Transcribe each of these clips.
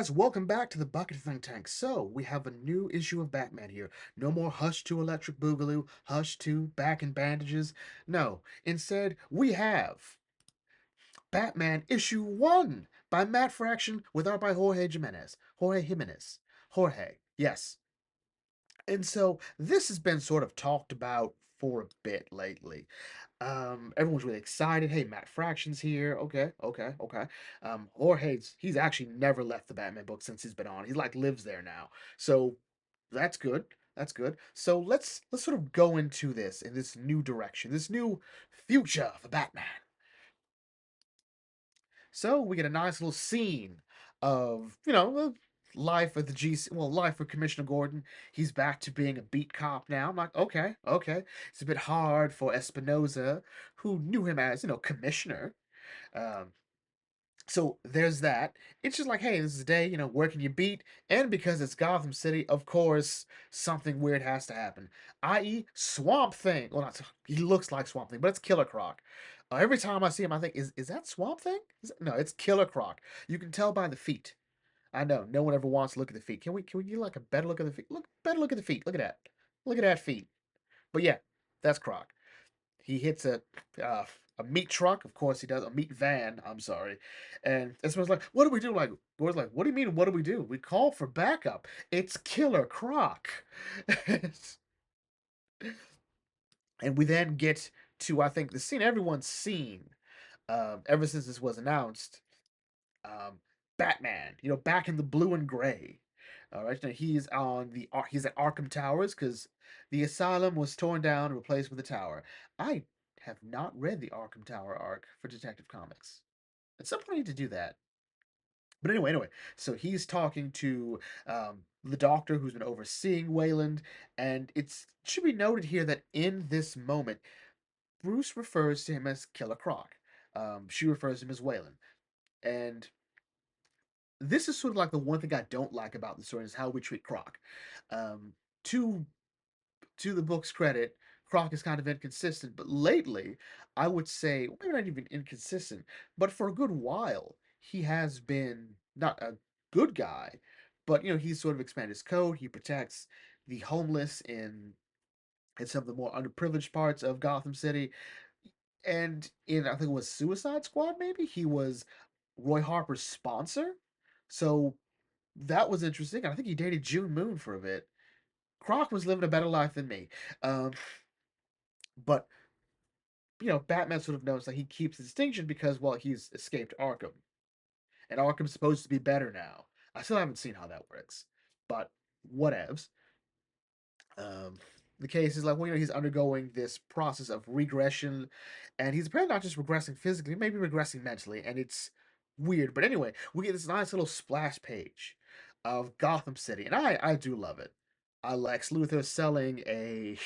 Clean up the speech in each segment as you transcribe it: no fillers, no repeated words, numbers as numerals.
guys, welcome back to the Bucket Think Tank. So, we have a new issue of Batman here. No more Hush to Electric Boogaloo, Hush to Back in Bandages. No, instead, we have Batman Issue 1 by Matt Fraction with art by Jorge Jimenez. Jorge Jimenez. Jorge, yes. And so, this has been sort of talked about for a bit lately. Everyone's really excited. Hey, Matt Fraction's here. Okay. He's actually never left the Batman book since he's been on. He like lives there now. So that's good. That's good. So let's sort of go into this in this new direction, this new future for Batman. So we get a nice little scene of, life of the GC, well, life of Commissioner Gordon. He's back to being a beat cop now. I'm like, okay. It's a bit hard for Espinoza, who knew him as, Commissioner. Um, so there's that. It's just like, hey, this is a day, working your beat, and because it's Gotham City, of course, something weird has to happen. I.e., Swamp Thing. Well, not he looks like Swamp Thing, but it's Killer Croc. Every time I see him, I think, is that Swamp Thing? No, it's Killer Croc. You can tell by the feet. I know no one ever wants to look at the feet. Can we get like a better look at the feet? Better look at the feet. Look at that. Look at that feet. But yeah, that's Croc. He hits uh, a meat truck. Of course, he does a meat van. I'm sorry, and everyone's like, "What do we do?" Like, Gord's like, "What do you mean? What do we do? We call for backup. It's Killer Croc." And we then get to, I think, the scene everyone's seen ever since this was announced. Um, Batman, back in the blue and gray. All right, now he's at Arkham Towers because the asylum was torn down and replaced with a tower. I have not read the Arkham Tower arc for Detective Comics. At some point, I need to do that. But anyway, so he's talking to the doctor who's been overseeing Wayland, and it should be noted here that in this moment, Bruce refers to him as Killer Croc. She refers to him as Wayland, and this is sort of like the one thing I don't like about the story is how we treat Croc. Um, to to the book's credit, Croc is kind of inconsistent, but lately, I would say maybe not even inconsistent, but for a good while, he has been not a good guy, but he's sort of expanded his code. He protects the homeless in some of the more underprivileged parts of Gotham City, and in I think it was Suicide Squad, maybe he was Roy Harper's sponsor. So that was interesting. I think he dated June Moon for a bit. Croc was living a better life than me. Um, but Batman sort of knows that he keeps the distinction because, well, he's escaped Arkham, and Arkham's supposed to be better now. I still haven't seen how that works, but whatevs. Um, the case is like, well, he's undergoing this process of regression, and he's apparently not just regressing physically, maybe regressing mentally, and it's weird. But anyway, we get this nice little splash page of Gotham City, and I do love it. Lex Luthor selling a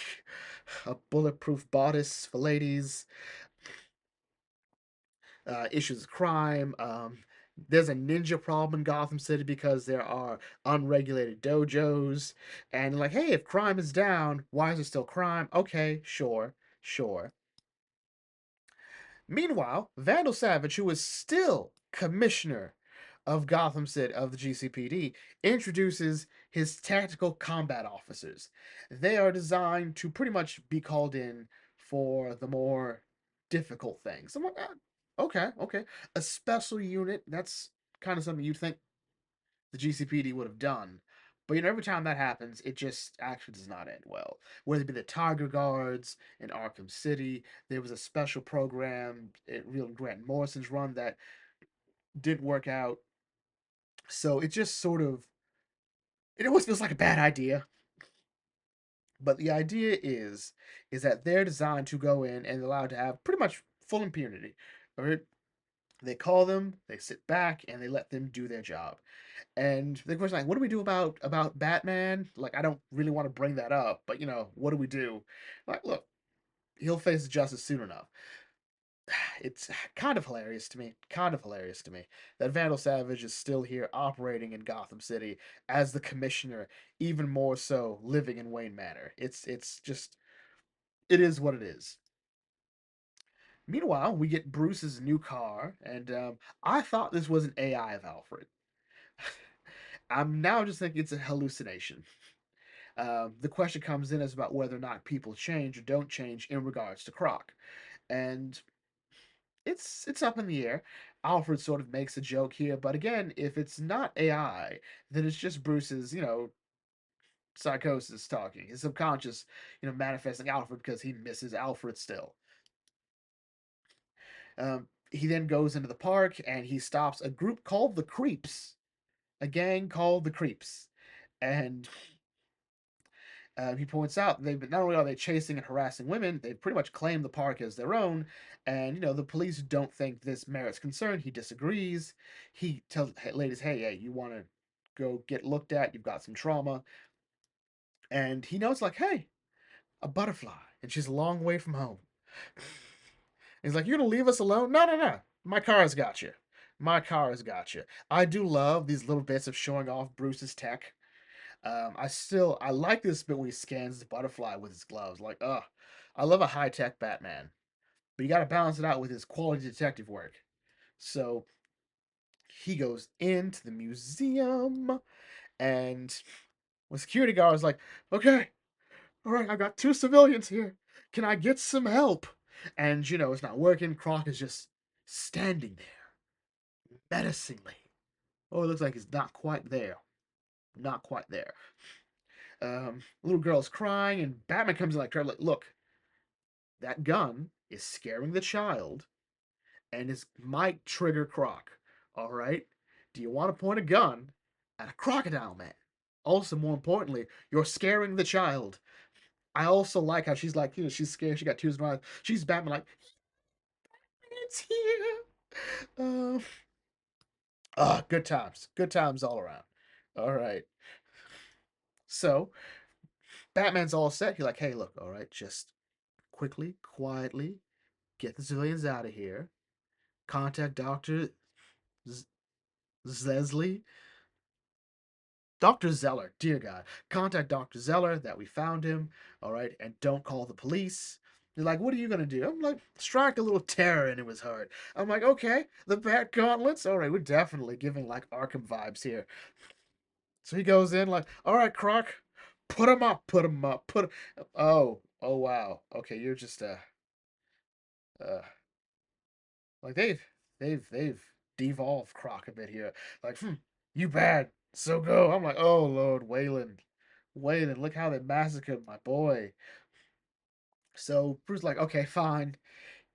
bulletproof bodice for ladies, issues of crime. There's a ninja problem in Gotham City because there are unregulated dojos. And like, hey, if crime is down, why is there still crime? Okay, sure. Meanwhile, Vandal Savage, who is still commissioner of Gotham City of the GCPD, introduces his tactical combat officers. They are designed to pretty much be called in for the more difficult things. I'm like, okay. A special unit, that's kind of something you'd think the GCPD would have done. But every time that happens, it just actually does not end well. Whether it be the Tiger Guards in Arkham City, there was a special program at Real Grant Morrison's run that didn't work out. So it just sort of, it always feels like a bad idea. But the idea is that they're designed to go in and allowed to have pretty much full impunity. Right? They call them, they sit back, and they let them do their job. And the question, like, what do we do about Batman? Like, I don't really want to bring that up, but what do we do? Like, look, he'll face justice soon enough. It's kind of hilarious to me. Kind of hilarious to me that Vandal Savage is still here operating in Gotham City as the commissioner, even more so living in Wayne Manor. It's just it is what it is. Meanwhile, we get Bruce's new car, and I thought this was an AI of Alfred. I'm now just thinking it's a hallucination. The question comes in as about whether or not people change or don't change in regards to Croc, and it's up in the air. Alfred sort of makes a joke here, but again, if it's not AI, then it's just Bruce's, psychosis talking, his subconscious, manifesting Alfred because he misses Alfred still. He then goes into the park and he stops a group called the Creeps, a gang called the Creeps, and he points out they've not only are they chasing and harassing women, they've pretty much claimed the park as their own. And the police don't think this merits concern. He disagrees. He tells ladies, "Hey, you want to go get looked at? You've got some trauma." And he knows, like, "Hey, a butterfly, and she's a long way from home." He's like, "You're gonna leave us alone?" No, no, no. My car has got you. My car has got you. I do love these little bits of showing off Bruce's tech. I like this bit where he scans the butterfly with his gloves. Like, I love a high tech Batman, but you got to balance it out with his quality detective work. So he goes into the museum, and the security guard is like, "Okay, all right, I've got two civilians here. Can I get some help?" And it's not working. Croc is just standing there menacingly. Oh, it looks like he's not quite there. Not quite there. Little girl's crying, and Batman comes in like, "Look, that gun is scaring the child and is might trigger Croc. All right? Do you want to point a gun at a crocodile man? Also, more importantly, you're scaring the child." I also like how she's like, she's scared. She got tears in her eyes. She's Batman, like, "It's here." Uh, good times. Good times all around. All right. So, Batman's all set. He's like, "Hey, look, all right, just quickly, quietly get the civilians out of here. Contact Dr. Zesley. Dr. Zeller, dear God. Contact Dr. Zeller that we found him, all right, and don't call the police." They're like, "What are you going to do?" I'm like, "Strike a little terror into his heart." I'm like, "Okay, the Bat Gauntlets. All right, we're definitely giving like Arkham vibes here." So he goes in, like, "All right, Croc, put him up, put him up, put him." Oh, wow. Okay, you're just, uh, like they've devolved Croc a bit here. Like, you bad, so go. I'm like, "Oh Lord, Wayland, look how they massacred my boy." So Bruce's like, "Okay, fine."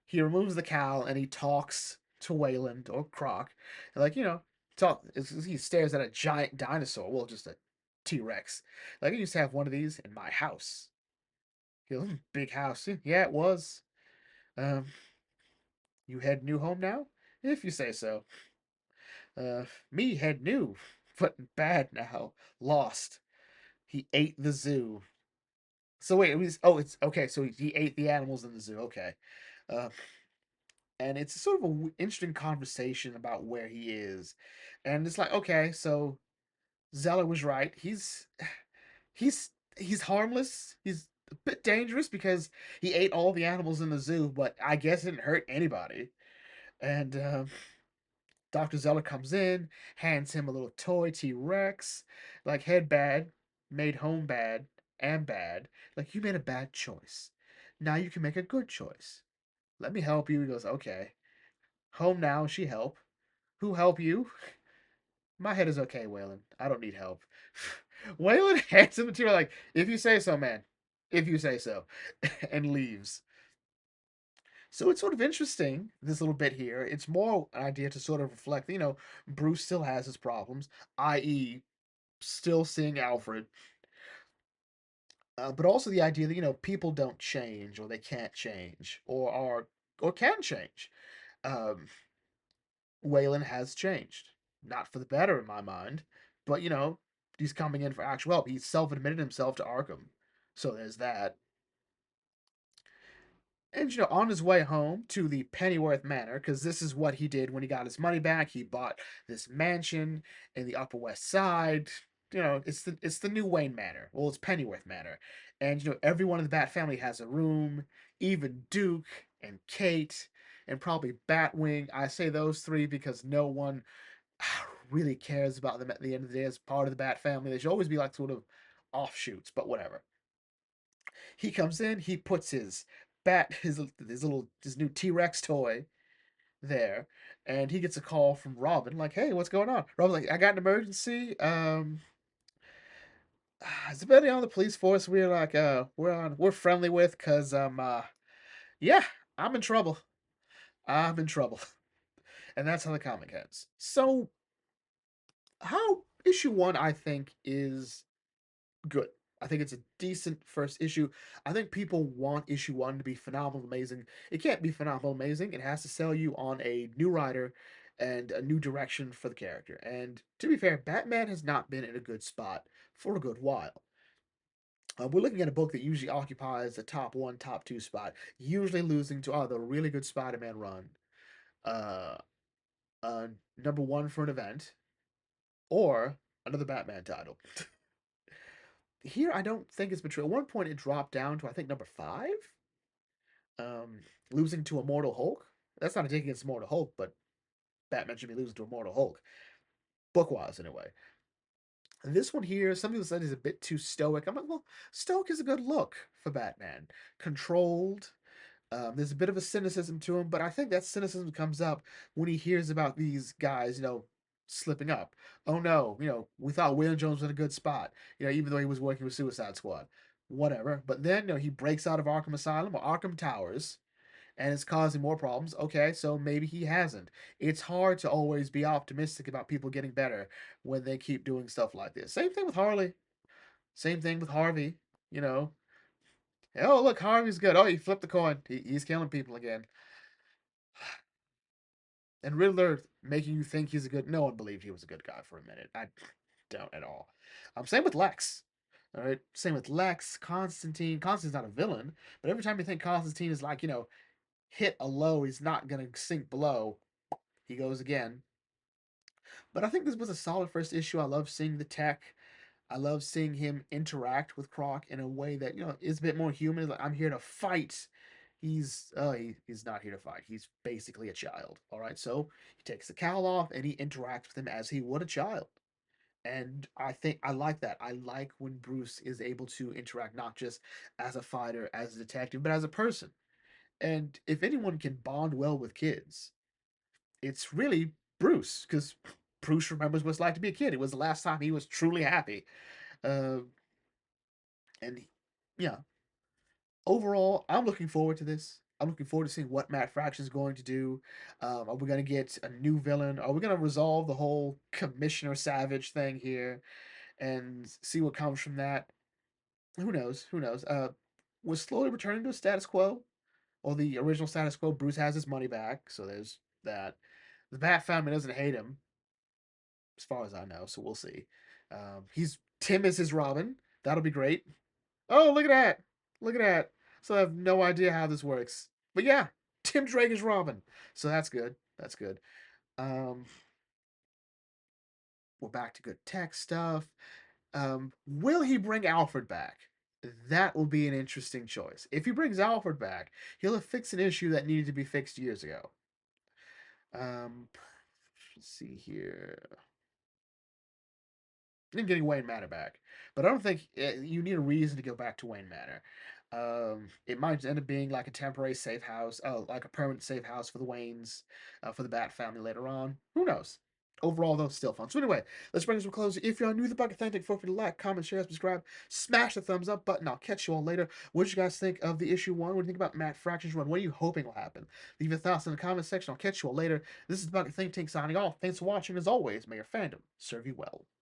He removes the cowl and he talks to Wayland or Croc, and like, he stares at a giant dinosaur. Well, just a T-Rex. Like, "I used to have one of these in my house." He goes, "Big house." "Yeah, it was. Um, you head new home now, if you say so." Me head new, but bad now. Lost. He ate the zoo. So wait, it's okay. So he ate the animals in the zoo. Okay, uh, and it's sort of a interesting conversation about where he is, and it's like, okay, so Zeller was right. He's he's harmless. He's a bit dangerous because he ate all the animals in the zoo, but I guess it didn't hurt anybody. And Dr. Zeller comes in, hands him a little toy T Rex, like, "Head bad, made home bad, and bad. Like, you made a bad choice. Now you can make a good choice. Let me help you." He goes, "Okay. Home now, she help. Who help you?" "My head is okay, Waylon. I don't need help." Waylon hands him the T Rex, like, "If you say so, man. If you say so," and leaves. So it's sort of interesting, this little bit here. It's more an idea to sort of reflect, Bruce still has his problems, i.e., still seeing Alfred, but also the idea that people don't change, or they can't change, or can change. Um, Waylon has changed, not for the better in my mind, but he's coming in for actual help. He's self-admitted himself to Arkham, so there's that. And on his way home to the Pennyworth Manor, because this is what he did when he got his money back. He bought this mansion in the Upper West Side. It's the new Wayne Manor. Well, it's Pennyworth Manor, and everyone in the Bat family has a room. Even Duke and Kate and probably Batwing. I say those three because no one really cares about them at the end of the day as part of the Bat family. They should always be like sort of offshoots, but whatever. He comes in, he puts his bat, his new T Rex toy there, and he gets a call from Robin, like, "Hey, what's going on?" Robin's like, "I got an emergency. Is anybody on the police force we're friendly with? Cause yeah, I'm in trouble. I'm in trouble." And that's how the comic ends. So, how issue one, I think, is good. I think it's a decent first issue. I think people want issue one to be phenomenal, amazing. It can't be phenomenal, amazing. It has to sell you on a new writer and a new direction for the character. And to be fair, Batman has not been in a good spot for a good while. We're looking at a book that usually occupies the top one, top two spot, usually losing to either a really good Spider-Man run, uh, uh, number one for an event, or another Batman title. Here, I don't think it's been true. At one point, it dropped down to I think number five, um, losing to Immortal Hulk. That's not a dig against Immortal Hulk, but Batman should be losing to Immortal Hulk, book wise anyway. And this one here, some people said is a bit too stoic. I'm like, well, stoic is a good look for Batman. Controlled. There's a bit of a cynicism to him, but I think that cynicism comes up when he hears about these guys, slipping up. Oh no, we thought William Jones was in a good spot, even though he was working with Suicide Squad. Whatever. But then, he breaks out of Arkham Asylum or Arkham Towers, and it's causing more problems. Okay, so maybe he hasn't. It's hard to always be optimistic about people getting better when they keep doing stuff like this. Same thing with Harley. Same thing with Harvey. You know, oh look, Harvey's good. Oh, he flipped the coin. He's killing people again. And Riddler making you think he's a good. No one believed he was a good guy for a minute. I don't at all. Same with Lex. All right. Same with Lex. Constantine. Constantine's not a villain, but every time you think Constantine is like hit a low, he's not gonna sink below. He goes again. But I think this was a solid first issue. I love seeing the tech. I love seeing him interact with Croc in a way that is a bit more human. Like, I'm here to fight. He's not here to fight. He's basically a child. All right, so he takes the cowl off and he interacts with him as he would a child. And I think I like that. I like when Bruce is able to interact not just as a fighter, as a detective, but as a person. And if anyone can bond well with kids, it's really Bruce, because Bruce remembers what it's like to be a kid. It was the last time he was truly happy. Uh, and yeah, overall, I'm looking forward to this. I'm looking forward to seeing what Matt Fraction is going to do. Are we going to get a new villain? Are we going to resolve the whole Commissioner Savage thing here and see what comes from that? Who knows? Who knows? We're slowly returning to a status quo, or the original status quo. Bruce has his money back, so there's that. The Bat family doesn't hate him, as far as I know, so we'll see. He's Tim is his Robin. That'll be great. Oh, look at that! Look at that! So I have no idea how this works, but yeah, Tim Drake is Robin, so that's good. That's good. Um, we're back to good tech stuff. Will he bring Alfred back? That will be an interesting choice. If he brings Alfred back, he'll have fixed an issue that needed to be fixed years ago. Um, let's see here. And getting Wayne Manor back. But I don't think you need a reason to go back to Wayne Manor. It might end up being like a temporary safe house, like a permanent safe house for the Waynes, for the Bat family later on. Who knows? Overall, though, still fun. So anyway, let's bring this to a close. If you're new to the Bucket Authentic, feel free to like, comment, share, subscribe, smash the thumbs up button. I'll catch you all later. What did you guys think of the issue one? What do you think about Matt Fraction's run? What are you hoping will happen? Leave your thoughts in the comment section. I'll catch you all later. This is the Bucket Think Tank signing off. Thanks for watching. As always, may your fandom serve you well.